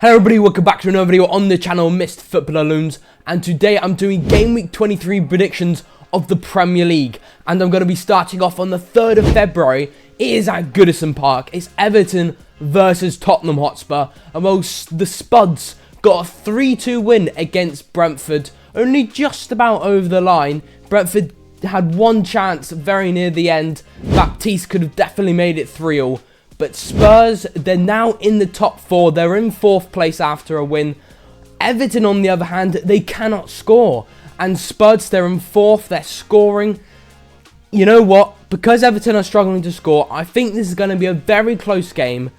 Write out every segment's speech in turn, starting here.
Hello everybody, welcome back to another video on the channel, Mr. Footballer Loons, and today I'm doing Game Week 23 predictions of the Premier League, and I'm going to be starting off on the 3rd of February. It is at Goodison Park. It's Everton versus Tottenham Hotspur, and well, the Spuds got a 3-2 win against Brentford, only just about over the line. Brentford had one chance very near the end. Baptiste could have definitely made it 3-3. But Spurs, they're now in the top 4. They're in 4th place after a win. Everton, on the other hand, they cannot score. And Spurs, they're in 4th. They're scoring. You know what? Because Everton are struggling to score, I think this is going to be a very close game.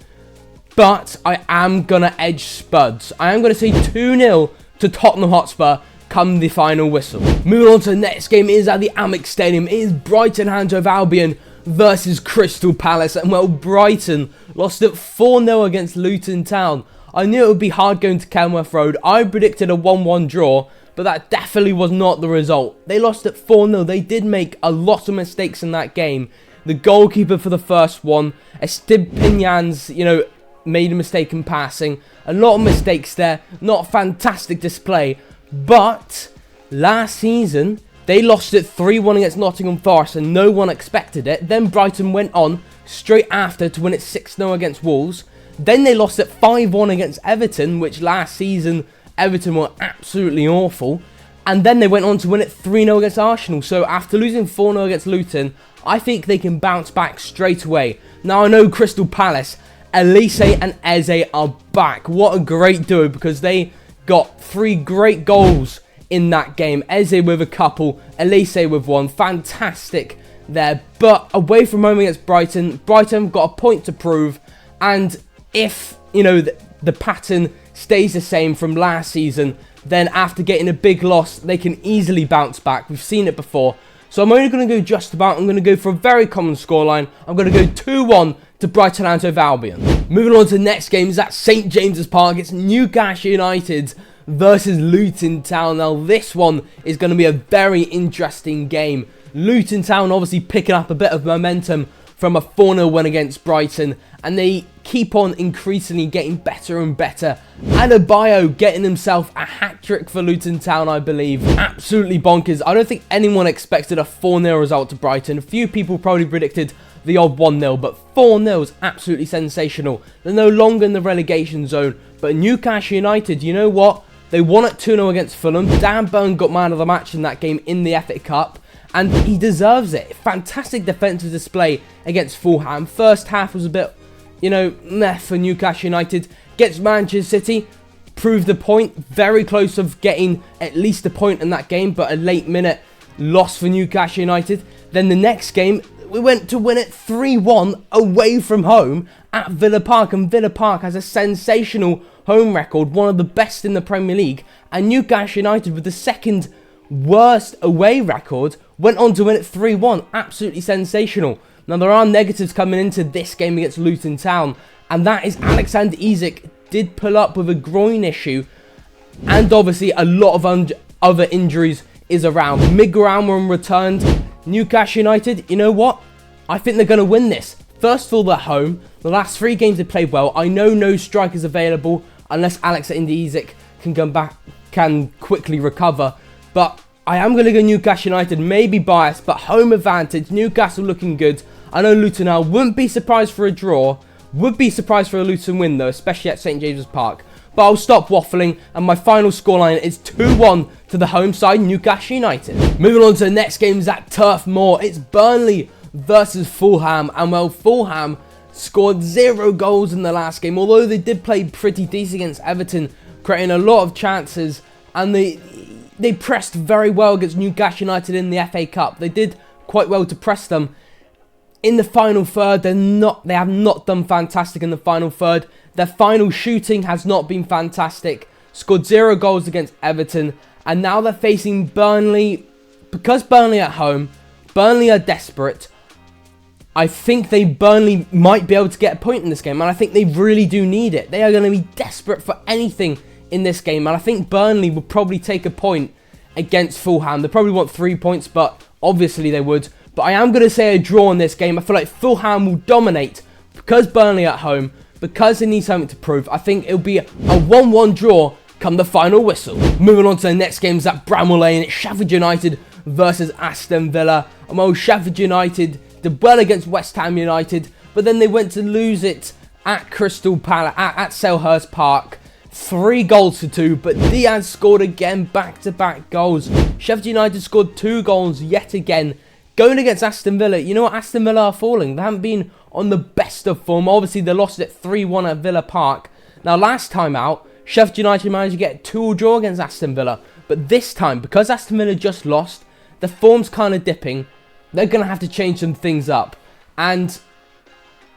But I am going to edge Spurs. I am going to say 2-0 to Tottenham Hotspur come the final whistle. Moving on to the next game, it is at the Amex Stadium. It is Brighton and Hove Albion versus Crystal Palace, and well, Brighton lost it 4-0 against Luton Town. I knew it would be hard going to Kenilworth Road. I predicted a 1-1 draw, but that definitely was not the result. They lost it 4-0. They did make a lot of mistakes in that game. The goalkeeper for the first one, Estepinians, made a mistake in passing. A lot of mistakes there. Not a fantastic display, but last season they lost it 3-1 against Nottingham Forest and no one expected it. Then Brighton went on straight after to win it 6-0 against Wolves. Then they lost it 5-1 against Everton, which last season Everton were absolutely awful. And then they went on to win it 3-0 against Arsenal. So after losing 4-0 against Luton, I think they can bounce back straight away. Now I know Crystal Palace, Elise and Eze are back. What a great duo, because they got 3 great goals in that game. Eze with a couple, Elise with one. Fantastic there. But away from home against Brighton, Brighton got a point to prove. And if, the pattern stays the same from last season, then after getting a big loss, they can easily bounce back. We've seen it before. So I'm only going to go just about. I'm going to go for a very common scoreline. I'm going to go 2-1 to Brighton and Hove Albion. Moving on to the next game is at St James's Park. It's Newcastle United versus Luton Town. Now this one is going to be a very interesting game. Luton Town obviously picking up a bit of momentum from a 4-0 win against Brighton, and they keep on increasingly getting better and better. Adebayo getting himself a hat-trick for Luton Town, I believe. Absolutely bonkers. I don't think anyone expected a 4-0 result to Brighton. A few people probably predicted the odd 1-0, but 4-0 is absolutely sensational. They're no longer in the relegation zone, but Newcastle United, you know what? They won at 2-0 against Fulham. Dan Burn got man of the match in that game in the FA Cup, and he deserves it. Fantastic defensive display against Fulham. First half was a bit, meh for Newcastle United. Gets Manchester City, proved the point. Very close of getting at least a point in that game, but a late minute loss for Newcastle United. Then the next game, we went to win it 3-1 away from home at Villa Park, and Villa Park has a sensational home record, one of the best in the Premier League, and Newcastle United, with the second worst away record, went on to win it 3-1. Absolutely sensational. Now there are negatives coming into this game against Luton Town, and that is Alexander Isak did pull up with a groin issue, and obviously a lot of other injuries is around. Miguel Almiron returned. Newcastle United, you know what? I think they're going to win this. First of all, they're home. The last 3 games they played well. I know no strikers available unless Alexander Isak can quickly recover. But I am going to go Newcastle United, maybe biased, but home advantage. Newcastle looking good. I know Luton now. Wouldn't be surprised for a draw. Would be surprised for a Luton win though, especially at St James's Park. But I'll stop waffling, and my final scoreline is 2-1 to the home side, Newcastle United. Moving on to the next game is at Turf Moor. It's Burnley versus Fulham, and well, Fulham scored 0 goals in the last game, although they did play pretty decent against Everton, creating a lot of chances, and they pressed very well against Newcastle United in the FA Cup. They did quite well to press them. In the final third, they have not done fantastic in the final third. Their final shooting has not been fantastic. Scored 0 goals against Everton, and now they're facing Burnley. Because Burnley at home, Burnley are desperate. I think Burnley might be able to get a point in this game, and I think they really do need it. They are going to be desperate for anything in this game, and I think Burnley will probably take a point against Fulham. They probably want 3 points, but obviously they would. But I am going to say a draw in this game. I feel like Fulham will dominate because Burnley at home. because they need something to prove, I think it'll be a 1-1 draw come the final whistle. Moving on to the next games at Bramall Lane, it's Sheffield United versus Aston Villa. And while Sheffield United did well against West Ham United, but then they went to lose it at Crystal Palace, at Selhurst Park. 3 goals to 2, but Diaz scored again, back-to-back goals. Sheffield United scored 2 goals yet again. Going against Aston Villa, you know what, Aston Villa are falling. They haven't been on the best of form. Obviously, they lost it 3-1 at Villa Park. Now, last time out, Sheffield United managed to get a 2-2 draw against Aston Villa. But this time, because Aston Villa just lost, the form's kind of dipping. They're going to have to change some things up. And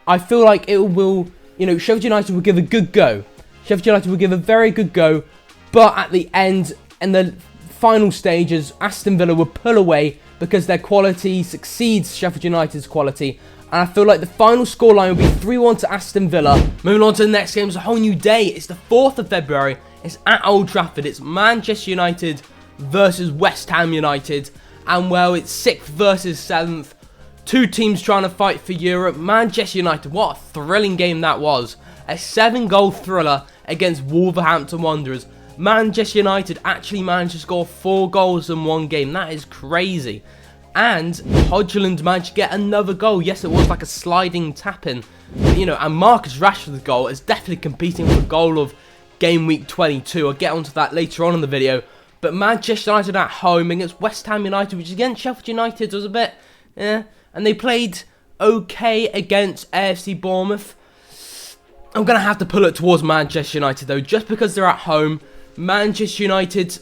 I feel like it will, you know, Sheffield United will give a good go. Sheffield United will give a very good go. But at the end, in the final stages, Aston Villa will pull away because their quality succeeds Sheffield United's quality. And I feel like the final scoreline will be 3-1 to Aston Villa. Moving on to the next game, it's a whole new day. It's the 4th of February. It's at Old Trafford. It's Manchester United versus West Ham United. And well, it's 6th versus 7th. 2 teams trying to fight for Europe. Manchester United, what a thrilling game that was. A 7-goal thriller against Wolverhampton Wanderers. Manchester United actually managed to score 4 goals in one game. That is crazy. And Hodgland managed to get another goal. Yes, it was like a sliding tap-in. You know, and Marcus Rashford's goal is definitely competing for the goal of Game Week 22. I'll get onto that later on in the video. But Manchester United at home against West Ham United, which against Sheffield United was a bit, and they played okay against AFC Bournemouth. I'm going to have to pull it towards Manchester United though, just because they're at home. Manchester United,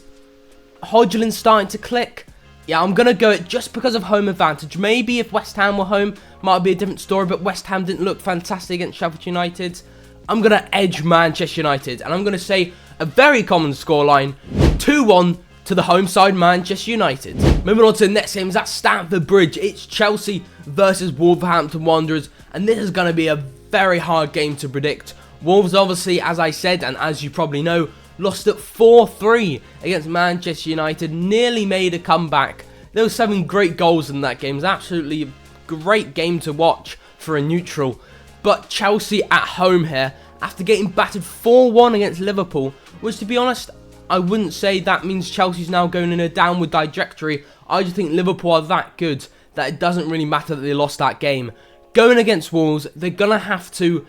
Hodgland's starting to click. Yeah, I'm going to go it just because of home advantage. Maybe if West Ham were home, might be a different story, but West Ham didn't look fantastic against Sheffield United. I'm going to edge Manchester United, and I'm going to say a very common scoreline, 2-1 to the home side Manchester United. Moving on to the next game is at Stamford Bridge. It's Chelsea versus Wolverhampton Wanderers, and this is going to be a very hard game to predict. Wolves obviously, as I said, and as you probably know, lost at 4-3 against Manchester United, nearly made a comeback. There were 7 great goals in that game. It was absolutely a great game to watch for a neutral. But Chelsea at home here, after getting battered 4-1 against Liverpool, which to be honest, I wouldn't say that means Chelsea's now going in a downward trajectory. I just think Liverpool are that good that it doesn't really matter that they lost that game. Going against Wolves, they're going to have to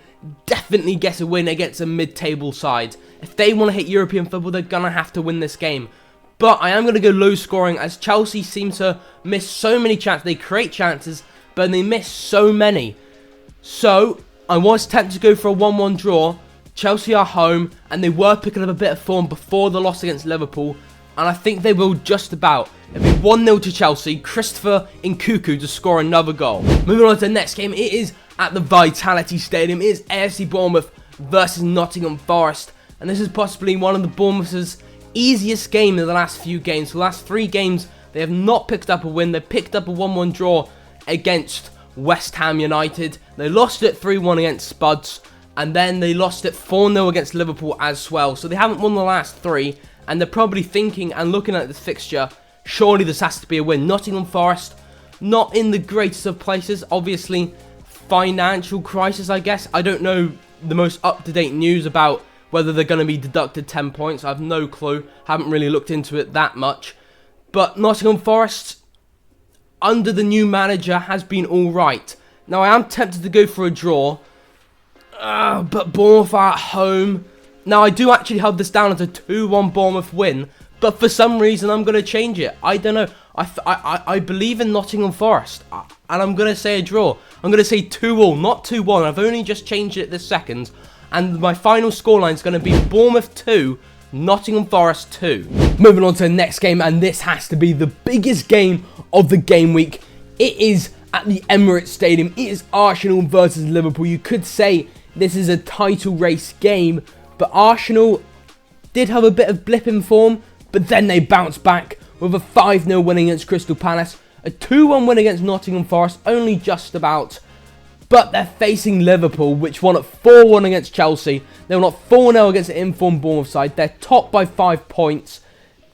definitely get a win against a mid-table side. If they want to hit European football, they're going to have to win this game. But I am going to go low scoring as Chelsea seem to miss so many chances. They create chances, but they miss so many. So I was tempted to go for a 1-1 draw. Chelsea are home, and they were picking up a bit of form before the loss against Liverpool. And I think they will just about. It'll be 1-0 to Chelsea. Christopher Nkunku to score another goal. Moving on to the next game. It is at the Vitality Stadium. It is AFC Bournemouth versus Nottingham Forest. And this is possibly one of the Bournemouth's easiest games in the last few games. For the last 3 games, they have not picked up a win. They picked up a 1-1 draw against West Ham United. They lost it 3-1 against Spuds. And then they lost it 4-0 against Liverpool as well. So they haven't won the last 3. And they're probably thinking and looking at this fixture, surely this has to be a win. Nottingham Forest, not in the greatest of places. Obviously, financial crisis, I guess. I don't know the most up-to-date news about whether they're going to be deducted 10 points. I have no clue. Haven't really looked into it that much. But Nottingham Forest, under the new manager, has been alright. Now, I am tempted to go for a draw. But Bournemouth are at home. Now, I do actually have this down as a 2-1 Bournemouth win, but for some reason, I'm going to change it. I don't know. I believe in Nottingham Forest, and I'm going to say a draw. I'm going to say 2-2, not 2-1. I've only just changed it this second, and my final scoreline is going to be Bournemouth 2, Nottingham Forest 2. Moving on to the next game, and this has to be the biggest game of the game week. It is at the Emirates Stadium. It is Arsenal versus Liverpool. You could say this is a title race game, but Arsenal did have a bit of blip in form, but then they bounced back with a 5-0 win against Crystal Palace, a 2-1 win against Nottingham Forest, only just about. But they're facing Liverpool, which won at 4-1 against Chelsea. They won at 4-0 against the informed Bournemouth side. They're topped by 5 points.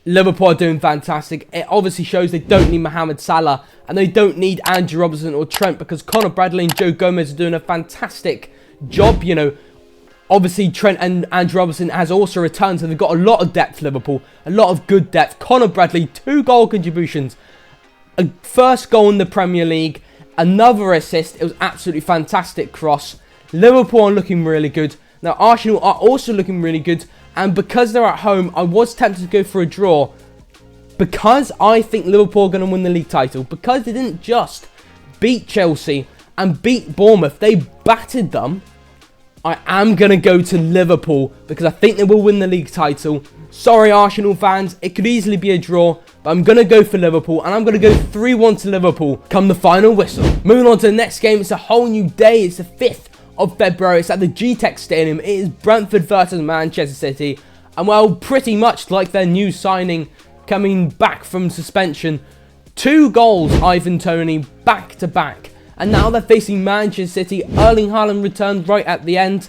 Liverpool are doing fantastic. It obviously shows they don't need Mohamed Salah, and they don't need Andrew Robertson or Trent, because Conor Bradley and Joe Gomez are doing a fantastic job, you know, Obviously, Trent and Andrew Robertson has also returned, so they've got a lot of depth, Liverpool. A lot of good depth. Conor Bradley, 2 goal contributions. A first goal in the Premier League. Another assist. It was absolutely fantastic cross. Liverpool are looking really good. Now, Arsenal are also looking really good. And because they're at home, I was tempted to go for a draw. Because I think Liverpool are going to win the league title. Because they didn't just beat Chelsea and beat Bournemouth. They battered them. I am going to go to Liverpool because I think they will win the league title. Sorry, Arsenal fans. It could easily be a draw, but I'm going to go for Liverpool, and I'm going to go 3-1 to Liverpool come the final whistle. Moving on to the next game. It's a whole new day. It's the 5th of February. It's at the GTEC Stadium. It is Brentford versus Manchester City. And, well, pretty much like their new signing coming back from suspension. 2 goals, Ivan Toney, back-to-back. And now they're facing Manchester City. Erling Haaland returned right at the end.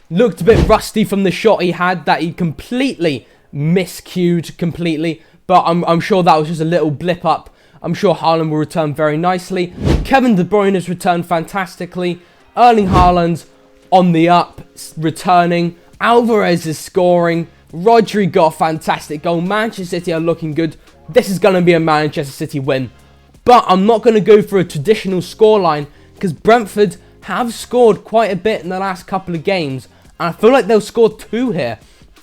Looked a bit rusty from the shot he had that he completely miscued completely. But I'm sure that was just a little blip up. I'm sure Haaland will return very nicely. Kevin De Bruyne has returned fantastically. Erling Haaland on the up, returning. Alvarez is scoring. Rodri got a fantastic goal. Manchester City are looking good. This is going to be a Manchester City win. But I'm not going to go for a traditional scoreline because Brentford have scored quite a bit in the last couple of games. And I feel like they'll score 2 here.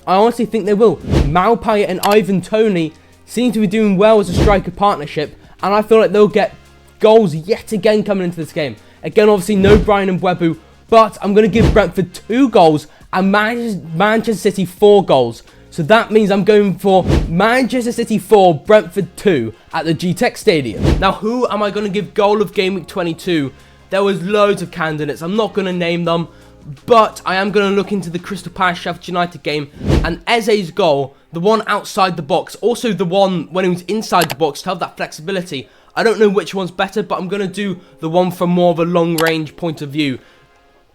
I honestly think they will. Maupay and Ivan Toney seem to be doing well as a striker partnership. And I feel like they'll get goals yet again coming into this game. Again, obviously, no Brian Mbeumo. But I'm going to give Brentford 2 goals and Manchester City 4 goals. So that means I'm going for Manchester City 4, Brentford 2 at the GTEC Stadium. Now, who am I going to give goal of Game Week 22? There was loads of candidates. I'm not going to name them. But I am going to look into the Crystal Palace Sheffield United game. And Eze's goal, the one outside the box, also the one when he was inside the box to have that flexibility. I don't know which one's better, but I'm going to do the one from more of a long-range point of view.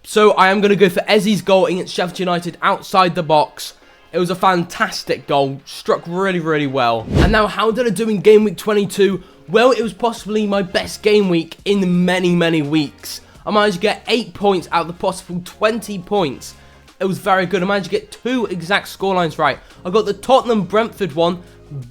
So I am going to go for Eze's goal against Sheffield United outside the box. It was a fantastic goal, struck really, really well. And now, how did I do in Game Week 22? Well, it was possibly my best game week in many, many weeks. I managed to get 8 points out of the possible 20 points. It was very good. I managed to get 2 exact scorelines right. I got the Tottenham-Brentford one,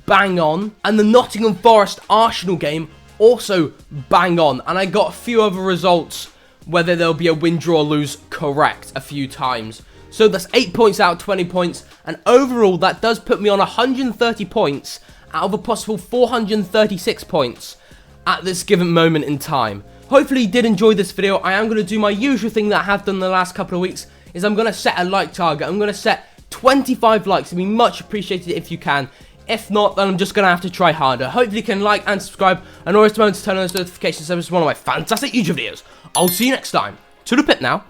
bang on. And the Nottingham Forest-Arsenal game, also bang on. And I got a few other results, whether there'll be a win, draw, lose, correct a few times. So that's 8 points out of 20 points. And overall, that does put me on 130 points out of a possible 436 points at this given moment in time. Hopefully you did enjoy this video. I am going to do my usual thing that I have done the last couple of weeks. Is I'm going to set a like target. I'm going to set 25 likes. It'd be much appreciated if you can. If not, then I'm just going to have to try harder. Hopefully you can like and subscribe. And always remember to turn on those notifications so this is one of my fantastic YouTube videos. I'll see you next time. To the pit now.